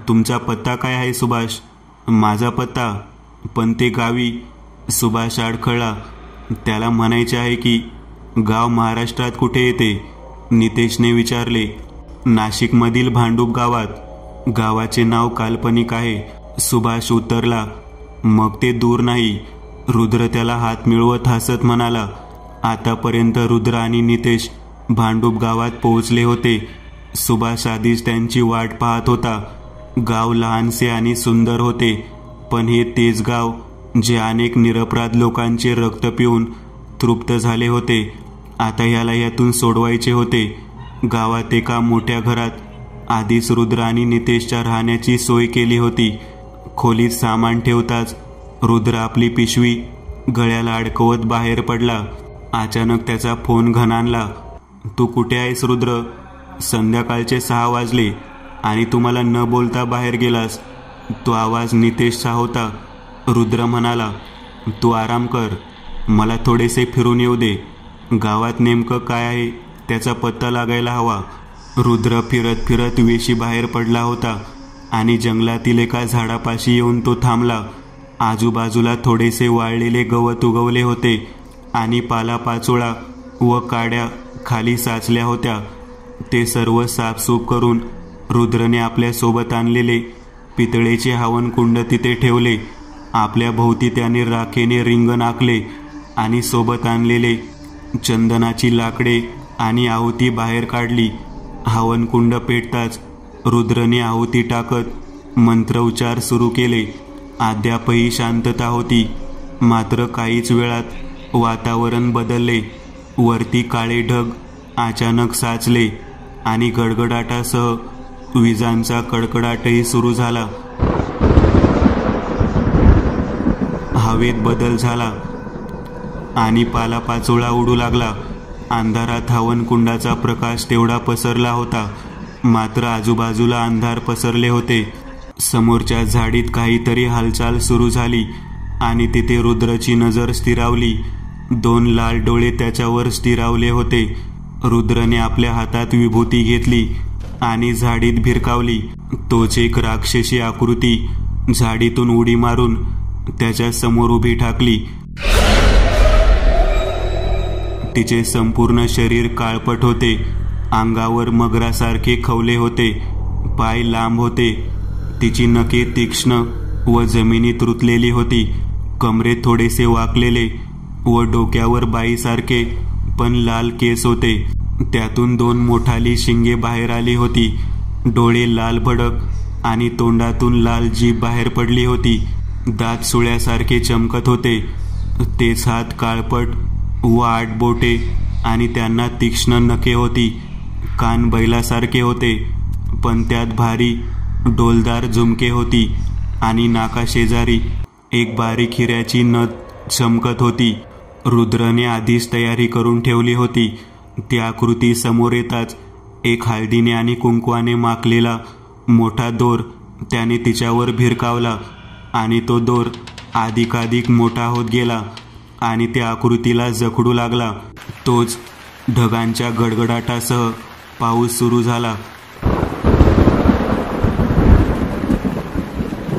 तुमचा पत्ता काय आहे सुभाष? माझा पत्ता? पण ते गावी? सुभाष अडखळला. त्याला म्हणायचे आहे की गाव महाराष्ट्रात कुठे येते? नितेशने विचारले. नाशिकमधील भांडूप गावात. गावाचे नाव काल्पनिक आहे, सुभाष उत्तरला. मग ते दूर नाही. रुद्र त्याला हात मिळवत हसत म्हणाला. आतापर्यंत रुद्र आणि नितेश भांडूप गावात पोहोचले होते. सुभाष आधीच त्यांची वाट पाहत होता. गाव लहानसे आणि सुंदर होते, पण हे तेच गाव जे अनेक निरपराध लोकांचे रक्त पिऊन तृप्त झाले होते. आता ह्याला यातून सोडवायचे होते. गावात एका मोठ्या घरात आधीच रुद्र आणि नितेशच्या राहण्याची सोय केली होती. खोलीत सामान ठेवताच रुद्र आपली पिशवी गळ्याला अडकवत बाहेर पडला. अचानक त्याचा फोन घणाणला. तू कुठे आहेस रुद्र? संध्याकाळचे 6 वाजले आणि तू मला न बोलता बाहेर गेलास. तो आवाज नितेशचा होता. रुद्र म्हणाला, तू आराम कर, मला थोडेसे फिरून येऊ दे. गावात नेमकं काय आहे त्याचा पत्ता लागायला हवा. रुद्र फिरत फिरत वेशी बाहेर पडला होता आणि जंगलातील एका झाडापाशी येऊन तो थांबला. आजूबाजूला थोडेसे वाळलेले गवत उगवले होते आणि पालापाचोळा व काड्या खाली साचल्या होत्या. ते सर्व साफसूफ करून रुद्रने आपल्या सोबत आणलेले पितळेचे हवनकुंड तिथे ठेवले. आपल्या भोवती त्याने राखेने रिंगण आखले आणि सोबत आणलेले चंदनाची लाकडे आणि आहुती बाहेर काढली. हवनकुंड पेटताच रुद्रने आहुती टाकत मंत्रोच्चार सुरू केले. अद्यापही शांतता होती. मात्र काहीच वेळात वातावरण बदलले. वरती काळे ढग अचानक साचले आणि गडगडाटासह विजांचा कडकडाटही सुरू झाला. हवेत बदल झाला आणि पालापाचोळा उडू लागला. अंधारात हवनकुंडाचा प्रकाश तेवढा पसरला होता, मात्र आजूबाजूला अंधार पसरले होते. समोरच्या झाडीत काहीतरी हालचाल सुरू झाली आणि तिथे रुद्रची नजर स्थिरावली. 2 लाल डोळे त्याच्यावर स्थिरावले होते. रुद्रने आपल्या हातात विभूती घेतली आणि झाडीत भिरकावली. तोच एक राक्षसी आकृती झाडीतून उडी मारून त्याच्या समोर उभी ठाकली. तिचे संपूर्ण शरीर काळपट होते. अंगावर मगरासारखे खवले होते. पाय लांब होते. तिची नखे तीक्ष्ण व जमिनीत रुतलेली होती. कमरेत थोडेसे वाकलेले व डोक्यावर बाईसारखे पण लाल केस होते. त्यातून 2 मोठाली शिंगे बाहेर आली होती. डोळे लाल भडक आणि तोंडातून लाल जीभ बाहेर पडली होती. दात सुळ्यासारखे चमकत होते. तेच हात काळपट व 8 बोटे आणि त्यांना तीक्ष्ण नखे होती. कान बैलासारखे होते, पण त्यात भारी डोलदार झुमके होती आणि नाकाशेजारी एक बारीक हिऱ्याची नथ चमकत होती. रुद्रने आधीच तयारी करून ठेवली होती. ती आकृती समोर येताच एक हळदीने आणि कुंकवाने माखलेला मोठा दोर त्याने तिच्यावर भिरकावला आणि तो दोर अधिकाधिक मोठा होत गेला आणि त्या आकृतीला जखडू लागला. तोच ढगांच्या गडगडाटासह पाऊस सुरू झाला.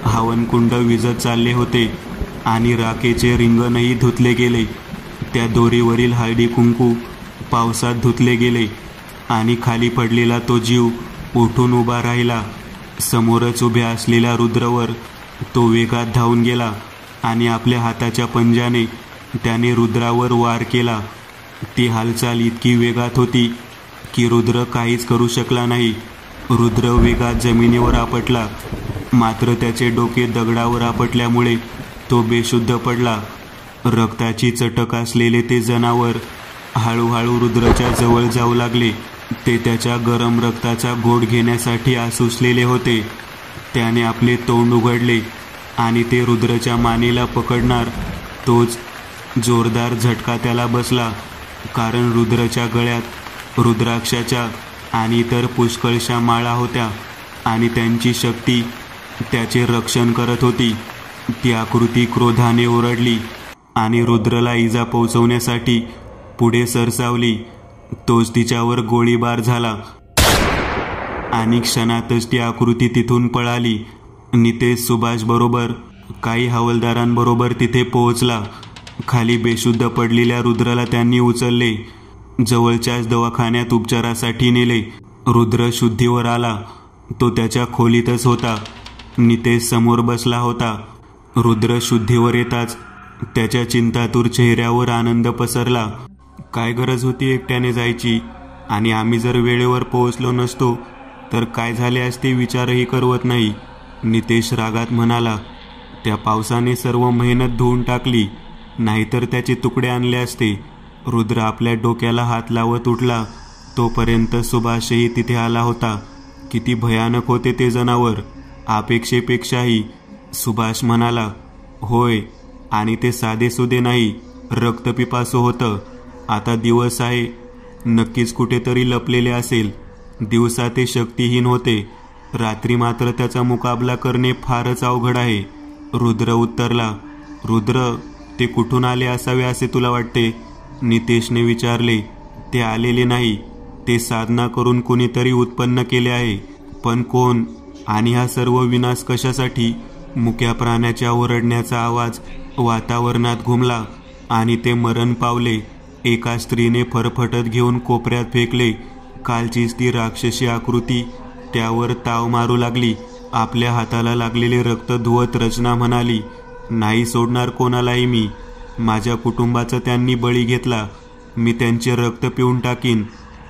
हवनकुंड विजत चालले होते आणि राखेचे रिंगणही धुतले गेले. त्या दोरीवरील हळदी कुंकू पावसात धुतले गेले आणि खाली पडलेला तो जीव उठून उभा राहिला. समोरच उभ्या असलेल्या रुद्रवर तो वेगात धावून गेला आणि आपल्या हाताच्या पंजाने त्याने रुद्रावर वार केला. ती हालचाल इतकी वेगात होती की रुद्र काहीच करू शकला नाही. रुद्र वेगात जमिनीवर आपटला, मात्र त्याचे डोके दगडावर आपटल्यामुळे तो बेशुद्ध पडला. रक्ताची चटक असलेले ते जनावर हळूहळू रुद्रच्या जवळ जाऊ लागले. ते त्याच्या गरम रक्ताचा घोट घेण्यासाठी आसुसलेले होते. त्याने आपले तोंड उघडले आणि ते रुद्रच्या मानेला पकडणार तोच जोरदार झटका त्याला बसला, कारण रुद्रच्या गळ्यात रुद्राक्षाच्या आणि इतर पुष्कळशा माळा होत्या आणि त्यांची शक्ती त्याचे रक्षण करत होती. ती आकृती क्रोधाने ओरडली आणि रुद्रला इजा पोहोचवण्यासाठी पुढे सरसावली. तोच तिच्यावर गोळीबार झाला आणि क्षणातच ती आकृती तिथून पळाली. नितेश सुभाष बरोबर काही हवालदारांबरोबर तिथे पोहोचला. खाली बेशुद्ध पडलेल्या रुद्रला त्यांनी उचलले. जवळच्याच दवाखान्यात उपचारासाठी नेले. रुद्र शुद्धीवर आला. तो त्याच्या खोलीतच होता. नितेश समोर बसला होता. रुद्र शुद्धीवर येताच त्याच्या चिंतातूर चेहऱ्यावर आनंद पसरला. काय गरज होती एकट्याने जायची, आणि आम्ही जर वेळेवर पोहोचलो नसतो तर काय झाले असते विचारही करवत नाही, नितेश रागात म्हणाला. त्या पावसाने सर्व मेहनत धुवून टाकली, नाहीतर त्याचे तुकडे आणले असते. रुद्र आपल्या डोक्याला हात लावत उठला. तोपर्यंत सुभाषही तिथे आला होता. किती भयानक होते ते जनावर, अपेक्षेपेक्षाही, सुभाष म्हणाला. होय, आणि ते साधेसुधे नाही, रक्तपिपासू होतं. आता दिवस आहे, नक्कीच कुठेतरी लपलेले असेल. दिवसा ते शक्तिहीन होते, रात्री मात्र त्याचा मुकाबला करणे फारच अवघड आहे. रुद्र उत्तरला. रुद्र, ते कुठून आले असावे असे तुला वाटते? नितेशने विचारले. ते आलेले नाही, ते साधना करून कुणीतरी उत्पन्न केले आहे. पण कोण? आणि हा सर्व विनाश कशासाठी? मुक्या प्राण्याच्या ओरडण्याचा आवाज वातावरणात घुमला आणि ते मरण पावले. एका स्त्रीने फरफटत घेऊन कोपऱ्यात फेकले. कालचीच ती राक्षसी आकृती त्यावर ताव मारू लागली. आपल्या हाताला लागलेले रक्त धुवत रचना म्हणाली, नाही सोडणार कोणालाही मी. माझ्या कुटुंबाचा त्यांनी बळी घेतला. मी त्यांचे रक्त पिऊन टाकीन.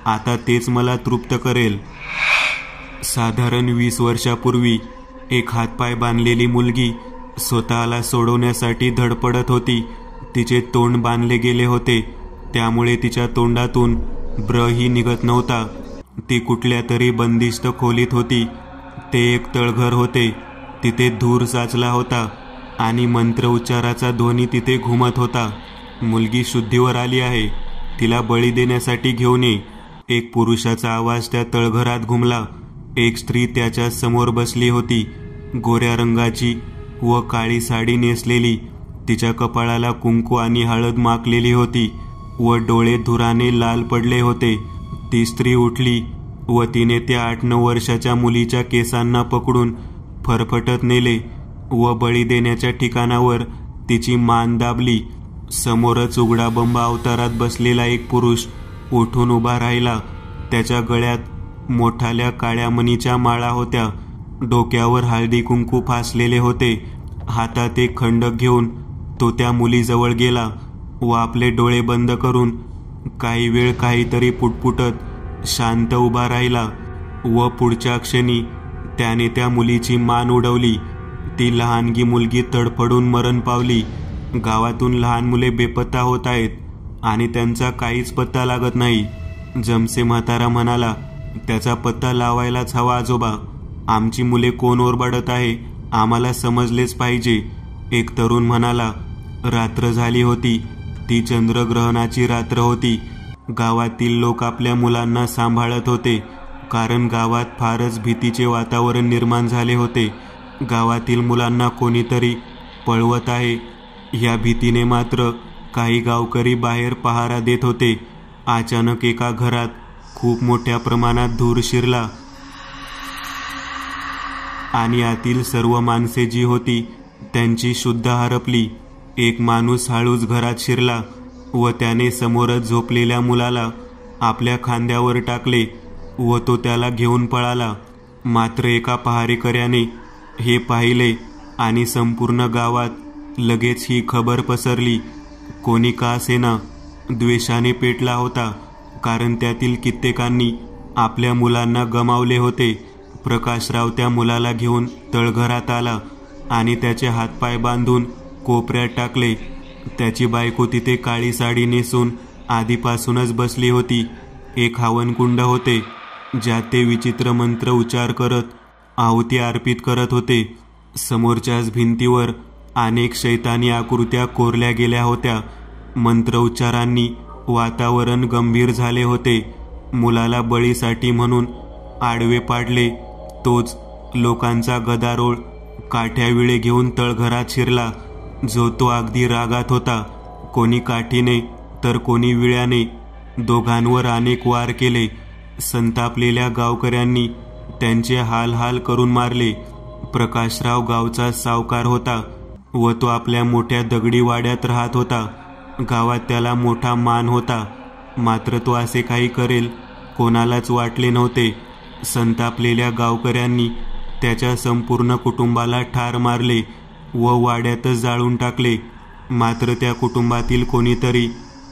आता तेच मला तृप्त करेल. साधारण 20 वर्षापूर्वी एक हातपाय बांधलेली मुलगी स्वतःला सोडवण्यासाठी धडपडत होती. तिचे तोंड बांधले गेले होते, त्यामुळे तिच्या तोंडातून ब्रही निघत नव्हता. ती कुठल्या तरी बंदिस्त खोलीत होती. ते एक तळघर होते. तिथे धूर साचला होता आणि मंत्र उच्चाराचा ध्वनी तिथे घुमत होता. मुलगी शुद्धीवर आली आहे, तिला बळी देण्यासाठी घेऊन ये. एक पुरुषाचा आवाज त्या तळघरात घुमला. एक स्त्री त्याच्या समोर बसली होती, गोऱ्या रंगाची व काळी साडी नेसलेली. तिच्या कपाळाला कुंकू आणि हळद माखलेली होती व डोळे धुराने लाल पडले होते. ती स्त्री उठली व तिने त्या 8-9 वर्षाच्या मुलीच्या केसांना पकडून फरफटत नेले व बळी देण्याच्या ठिकाणावर तिची मान दाबली. समोरच उघडा बंब अवतारात बसलेला एक पुरुष उठून उभा राहिला. त्याच्या गळ्यात मोठाल्या काळ्या मणीच्या माळा होत्या. डोक्यावर हळदी कुंकू फासलेले होते. हातात एक खंडक घेऊन तो त्या मुलीजवळ गेला व आपले डोळे बंद करून काही वेळ काहीतरी पुटपुटत शांत उभा राहिला व पुढच्या क्षणी त्याने त्या मुलीची मान उडवली. ती लहानगी मुलगी तडफडून मरण पावली. गावातून लहान मुले बेपत्ता होत आहेत आणि त्यांचा काहीच पत्ता लागत नाही. जमसे म्हातारा म्हणाला, त्याचा पत्ता लावायलाच हवा आजोबा. आमची मुले कोण ओरबाडत आहे आम्हाला समजलेच पाहिजे. एक तरुण म्हणाला, रात्र झाली होती. ती चंद्रग्रहणाची रात्र होती. गावातील लोक आपल्या मुलांना सांभाळत होते, कारण गावात फारच भीतीचे वातावरण निर्माण झाले होते. गावातील मुलांना कोणीतरी पळवत आहे या भीतीने मात्र काही गावकरी बाहेर पहारा देत होते. अचानक एका घरात खूप मोठ्या प्रमाणात धूर शिरला आणि आतील सर्व माणसे जी होती त्यांची शुद्ध हरपली. एक माणूस हळूच घरात शिरला व त्याने समोरच झोपलेल्या मुलाला आपल्या खांद्यावर टाकले व तो त्याला घेऊन पळाला. मात्र एका पहारेकऱ्याने हे पाहिले आणि संपूर्ण गावात लगेच ही खबर पसरली. कोणी का असेना द्वेषाने पेटला होता, कारण त्यातील कित्येकांनी आपल्या मुलांना गमावले होते. प्रकाशराव त्या मुलाला घेऊन तळघरात आला आणि त्याचे हातपाय बांधून कोपऱ्यात टाकले. त्याची बायको तिथे काळी साडी नेसून आधीपासूनच बसली होती. एक हवनकुंड होते, ज्यात ते विचित्र मंत्र उच्चार करत आहुती अर्पित करत होते. समोरच्याच भिंतीवर अनेक शैतानी आकृत्या कोरल्या गेल्या होत्या. मंत्र उच्चारांनी वातावरण गंभीर झाले होते. मुलाला बळीसाठी म्हणून आडवे पाडले. तोच लोकांचा गदारोळ काठ्याविळे घेऊन तळघरात शिरला, जो तो अगदी रागात होता. कोणी काठीने तर कोणी विळ्याने दोघांवर अनेक वार केले. संतापलेल्या गावकऱ्यांनी त्यांचे हाल करून मारले. प्रकाशराव गावचा सावकार होता व तो आपल्या मोठ्या दगडी वाड्यात राहत होता. गावात त्याला मोठा मान होता, मात्र तो असे काही करेल कोणालाच वाटले नव्हते. संतापलेल्या गावकऱ्यांनी त्याच्या संपूर्ण कुटुंबाला ठार मारले व वाड्यातच जाळून टाकले. मात्र त्या कुटुंबातील कोणीतरी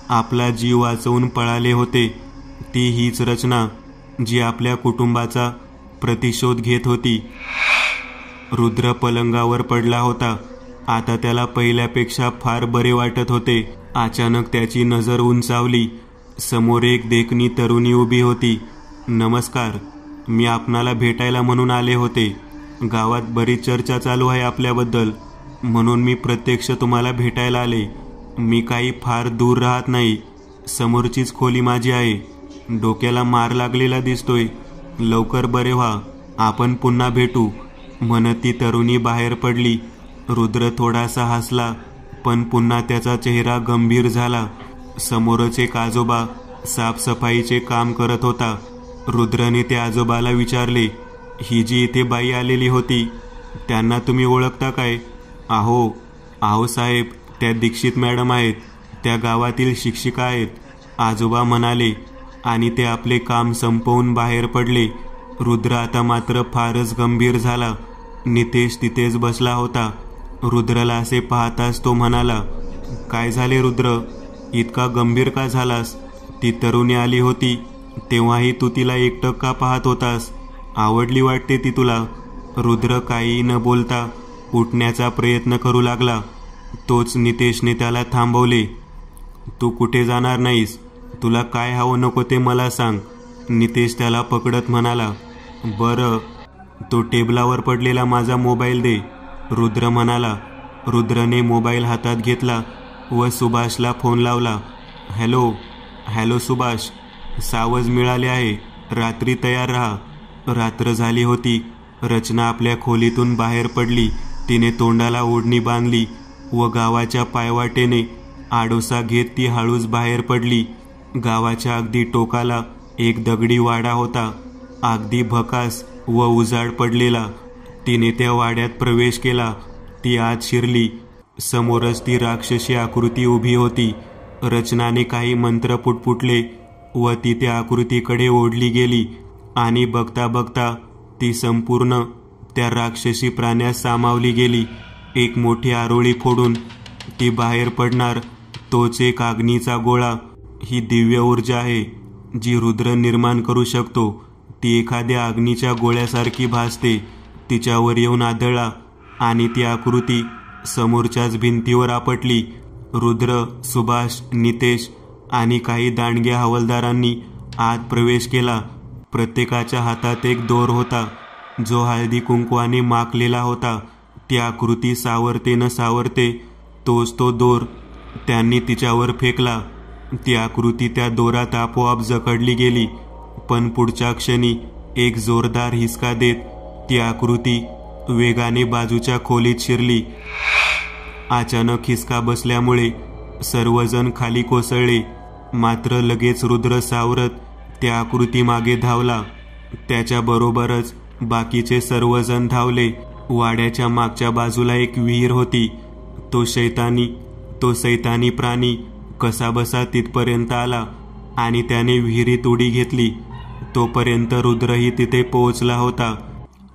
आपला जीव वाचवून पळाले होते. ती हीच रचना जी आपल्या कुटुंबाचा प्रतिशोध घेत होती. रुद्र पलंगावर पडला होता. आता त्याला पहिल्यापेक्षा फार बरे वाटत होते. अचानक त्याची नजर उंचावली. समोर एक देखणी तरुणी उभी होती. नमस्कार, मी आपणाला भेटायला म्हणून आले होते. गावात बरीच चर्चा चालू आहे आपल्याबद्दल, म्हणून मी प्रत्यक्ष तुम्हाला भेटायला आले. मी काही फार दूर राहत नाही. समोरचीच खोली माझी आहे. डोक्याला मार लागलेला दिसतोय. लवकर बरे व्हा, आपण पुन्हा भेटू. म्हणत ती तरुणी बाहेर पडली. रुद्र थोडासा हसला, पण पुन्हा त्याचा चेहरा गंभीर झाला. समोरच एक आजोबा साफसफाईचे काम करत होता. रुद्रने त्या आजोबाला विचारले, ही जी इथे बाई आलेली होती त्यांना तुम्ही ओळखता काय? अहो साहेब, त्या दीक्षित मॅडम आहेत. त्या गावातील शिक्षिका आहेत. आजोबा म्हणाले आणि ते आपले काम संपवून बाहेर पडले. रुद्र आता मात्र फारच गंभीर झाला. नितेश तिथेच बसला होता. रुद्रला असे पाहताच तो म्हणाला, काय झाले रुद्र, इतका गंभीर का झालास? ती तरुणी आली होती तेव्हाही तू तिला एकटक का पाहत होतास? आवडली वाटते ती तुला? रुद्र काहीही न बोलता उठण्याचा प्रयत्न करू लागला. तोच नितेशने त्याला थांबवले. तू कुठे जाणार नाहीस, तुला काय हवं नको ते मला सांग, नितेश त्याला पकडत म्हणाला. बरं, तो टेबलावर पडलेला माझा मोबाईल दे, रुद्र म्हणाला. रुद्रने मोबाईल हातात घेतला व सुभाषला फोन लावला. हॅलो सुभाष, सावज मिळाले आहे, रात्री तयार राहा. रात्र झाली होती. रचना आपल्या खोलीतून बाहेर पडली. तिने तोंडाला ओढणी बांधली व गावाच्या पायवाटेने आडोसा घेत ती हळूच बाहेर पडली. गावाच्या अगदी टोकाला एक दगडी वाडा होता, अगदी भकास व उजाड पडलेला. तिने त्या वाड्यात प्रवेश केला. ती आत शिरली. समोरच ती राक्षसी आकृती उभी होती. रचनाने काही मंत्र पुटपुटले व ती त्या आकृतीकडे ओढली गेली आणि बघता बघता ती संपूर्ण त्या राक्षसी प्राण्यात सामावली गेली. एक मोठी आरोळी फोडून ती बाहेर पडणार, तोच एक अग्नीचा गोळा. ही दिव्य ऊर्जा आहे जी रुद्र निर्माण करू शकतो. ती एखाद्या अग्नीच्या गोळ्यासारखी भासते. तिच्यावर येऊन आदळला आणि ती आकृती समोरच्याच भिंतीवर आपटली. रुद्र, सुभाष, नितेश आणि काही दांडग्या हवालदारांनी आत प्रवेश केला. प्रत्येकाच्या हातात एक दोर होता जो हळदी कुंकवाने माखलेला होता. ती आकृती सावरते न सावरते तोच तो दोर त्यांनी तिच्यावर फेकला. ती आकृती त्या दोरात आपोआप जखडली गेली. पण पुढच्या क्षणी एक जोरदार हिसका देत ती आकृती वेगाने बाजूच्या खोलीत शिरली. अचानक हिसका बसल्यामुळे सर्वजण खाली कोसळले. मात्र लगेच रुद्र सावरत त्या आकृती मागे धावला. त्याच्याबरोबरच बाकीचे सर्वजण धावले. वाड्याच्या मागच्या बाजूला एक विहीर होती. तो सैतानी प्राणी कसाबसा तिथपर्यंत आला आणि त्याने विहिरीत उडी घेतली. तोपर्यंत रुद्रही तिथे पोहोचला होता.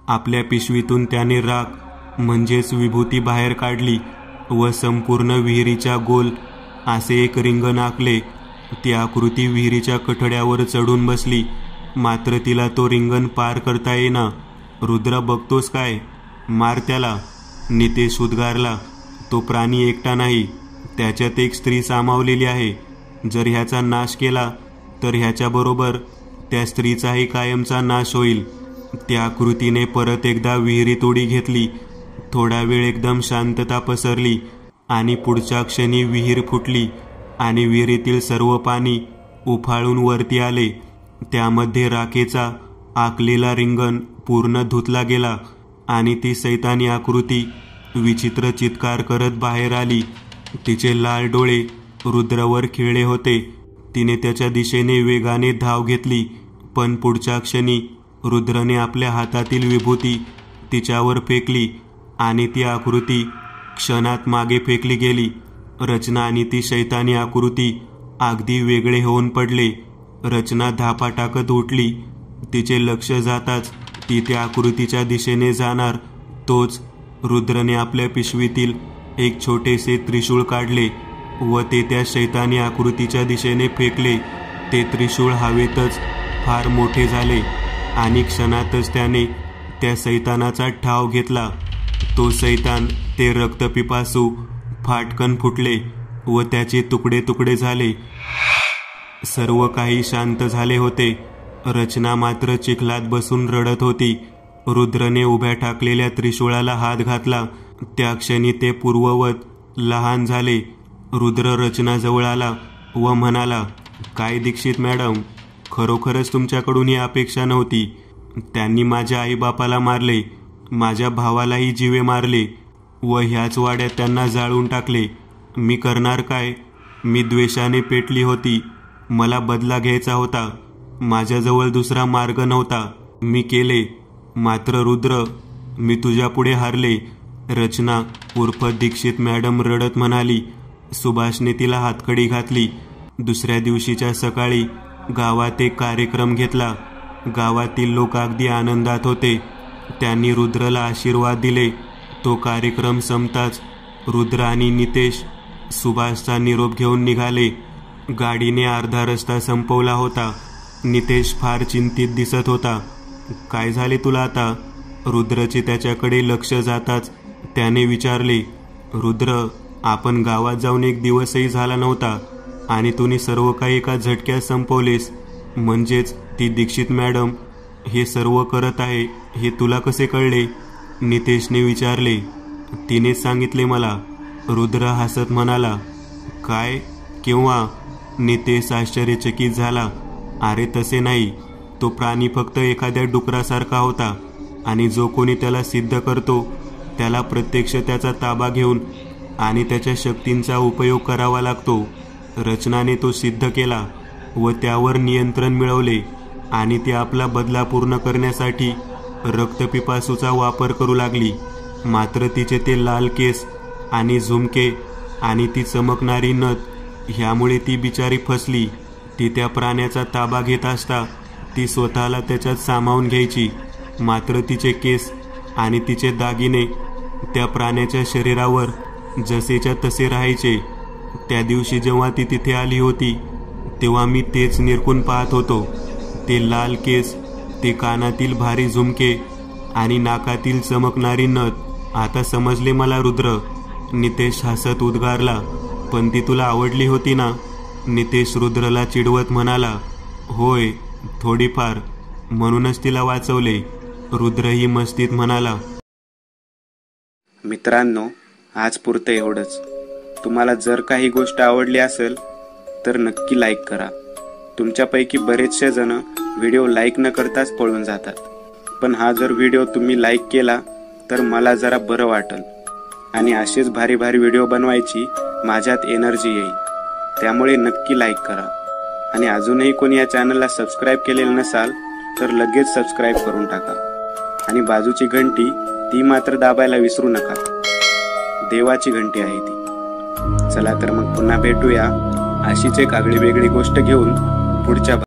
आपल्या पिशवीतून त्याने राख म्हणजेच विभूती बाहेर काढली व संपूर्ण विहिरीच्या गोल असे एक रिंगण आखले. ती आकृती विहिरीच्या कठड्यावर चढून बसली. मात्र तिला तो रिंगण पार करता येईना. रुद्र, बघतोस काय, मार त्याला, नितेश उद्गारला. तो प्राणी एकटा नाही, त्याच्यात एक स्त्री सामावलेली आहे. जर ह्याचा नाश केला तर ह्याच्याबरोबर त्या स्त्रीचाही कायमचा नाश होईल. त्या आकृतीने परत एकदा विहिरीत उडी घेतली. थोडा वेळ एकदम शांतता पसरली आणि पुढच्या क्षणी विहीर फुटली आणि विहिरीतील सर्व पाणी उफाळून वरती आले. त्यामध्ये राखेचा आखलेला रिंगण पूर्ण धुतला गेला आणि ती सैतानी आकृती विचित्र चित्कार करत बाहेर आली. तिचे लाल डोळे रुद्रवर खिळले होते. तिने त्याच्या दिशेने वेगाने धाव घेतली. पण पुढच्या क्षणी रुद्रने आपल्या हातातील विभूती तिच्यावर फेकली आणि ती आकृती क्षणात मागे फेकली गेली. रचना आणि ती शैतानी आकृती अगदी वेगळे होऊन पडले. रचना धापा टाकत उठली. तिचे लक्ष जाताच ती त्या आकृतीच्या दिशेने जाणार, तोच रुद्रने आपल्या पिशवीतील एक छोटेसे त्रिशूळ काढले व ते त्या शैतानी आकृतीच्या दिशेने फेकले. ते त्रिशूळ हवेतच फार मोठे झाले आणि क्षणातच त्याने त्या सैतानाचा ठाव घेतला. तो सैतान ते रक्तपिपासू फाटकन फुटले व त्याचे तुकडे तुकडे झाले. सर्व काही शांत झाले होते. रचना मात्र चिखलात बसून रडत होती. रुद्रने उभ्या टाकलेल्या त्रिशूळाला हात घातला. त्या क्षणी ते पूर्ववत लहान झाले. रुद्र रचनाजवळ आला व म्हणाला, काय दीक्षित मॅडम, खरोखरच तुमच्याकडून ही अपेक्षा नव्हती. त्यांनी माझ्या आईबापाला मारले, माझ्या भावालाही जीवे मारले व ह्याच वाड्यात त्यांना जाळून टाकले. मी करणार काय? मी द्वेषाने पेटली होती. मला बदला घ्यायचा होता. माझ्याजवळ दुसरा मार्ग नव्हता. मी केले. मात्र रुद्र, मी तुझ्यापुढे हारले. रचना उर्फ दीक्षित मॅडम रडत म्हणाली. सुभाषने तिला हातकडी घातली. दुसऱ्या दिवशीच्या सकाळी गावात एक कार्यक्रम घेतला. गावातील लोक अगदी आनंदात होते. त्यांनी रुद्रला आशीर्वाद दिले. तो कार्यक्रम संपताच रुद्र आणि नितेश सुभाषचा निरोप घेऊन निघाले. गाडीने अर्धा रस्ता संपवला होता. नितेश फार चिंतित दिसत होता. काय झाले तुला आता? रुद्रचे त्याच्याकडे लक्ष जाताच त्याने विचारले. रुद्र, आपण गावात जाऊन एक दिवसही झाला नव्हता आणि तुम्ही सर्व काही एका झटक्यात संपवलेस. म्हणजेच ती दीक्षित मॅडम हे सर्व करत आहे हे तुला कसे कळले? नितेशने विचारले. तिनेच सांगितले मला. रुद्र हसत म्हणाला. काय? केव्हा? नितेश आश्चर्यचकित झाला. अरे तसे नाही. तो प्राणी फक्त एखाद्या डुकरासारखा होता आणि जो कोणी त्याला सिद्ध करतो त्याला प्रत्यक्ष त्याचा ताबा घेऊन आणि त्याच्या शक्तींचा उपयोग करावा लागतो. रचनाने तो सिद्ध केला व त्यावर नियंत्रण मिळवले आणि ती आपला बदला पूर्ण करण्यासाठी रक्तपिपासूचा वापर करू लागली. मात्र तिचे ते लाल केस आणि झुमके आणि ती चमकणारी नथ ह्यामुळे ती बिचारी फसली. ती त्या प्राण्याचा ताबा घेत असता ती स्वतःला त्याच्यात सामावून घ्यायची. मात्र तिचे केस आणि तिचे दागिने त्या प्राण्याच्या शरीरावर जसेच्या तसे राहायचे. त्या दिवशी जेव्हा ती तिथे आली होती तेव्हा मी तेच निरखून पाहत होतो. ते लाल केस, ते कानातील भारी झुमके आणि नाकातील चमकणारी नथ. आता समजले मला रुद्र. नितेश हसत उद्गारला. पण ती तुला आवडली होती ना? नितेश रुद्रला चिडवत म्हणाला. होय, थोडीफार. म्हणूनच तिला वाचवले. रुद्रही मस्तीत म्हणाला. मित्रांनो, आज पुरतं एवढंच. तुम्हाला जर काही गोष्ट आवडली असेल तर नक्की लाईक करा. तुमच्यापैकी बरेचसे जण व्हिडिओ लाईक न करताच पळून जातात. पण हा जर व्हिडिओ तुम्ही लाईक केला तर मला जरा बरं वाटेल आणि असेच भारी भारी व्हिडिओ बनवायची माझ्यात एनर्जी येईल. त्यामुळे नक्की लाईक करा. आणि अजूनही कोणी या चॅनलला सबस्क्राईब केलेलं नसाल तर लगेच सबस्क्राईब करून टाका. आणि बाजूची घंटी ती मात्र दाबायला विसरू नका. देवाची घंटी आहे ती. चला तर मग पुन्हा भेटूया अशीच एक आगळी वेगळी गोष्ट घेऊन पुढच्या